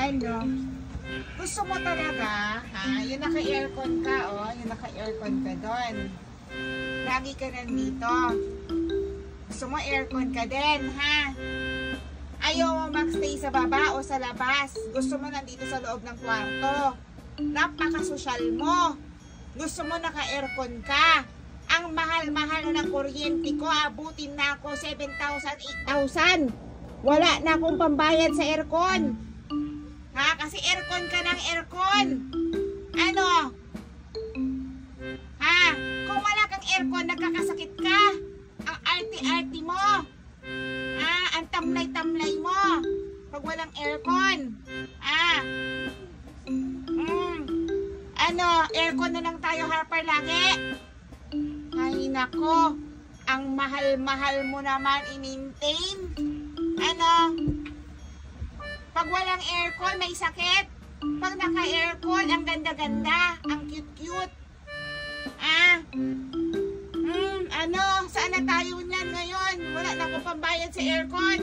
Ano? Gusto mo talaga, ha? Yung naka-aircon ka, oh. Yung naka-aircon ka doon. Lagi ka nandito. Gusto mo aircon ka din, ha? Ayaw mo magstay sa baba o sa labas. Gusto mo nandito sa loob ng kwarto. Napaka-sosyal mo. Gusto mo naka-aircon ka. Ang mahal-mahal na ng kuryente ko, abutin na ako 7,000, 8,000. Wala na akong pambayad sa aircon. Ha? Kasi aircon ka ng aircon. Ano? Ha? Kung wala kang aircon, nagkakasakit ka. Ang arty-arty mo. Ha? Ang tamlay-tamlay mo. Pag walang aircon. Ha? Ano? Aircon na lang tayo, Harper, lagi. Ay, nako. Ang mahal-mahal mo naman i-maintain. Ano? Pag walang aircon, may sakit. Pag naka-aircon, ang ganda-ganda. Ang cute-cute. Ano? Saan na tayo niyan ngayon? Wala na akong pambayad sa aircon.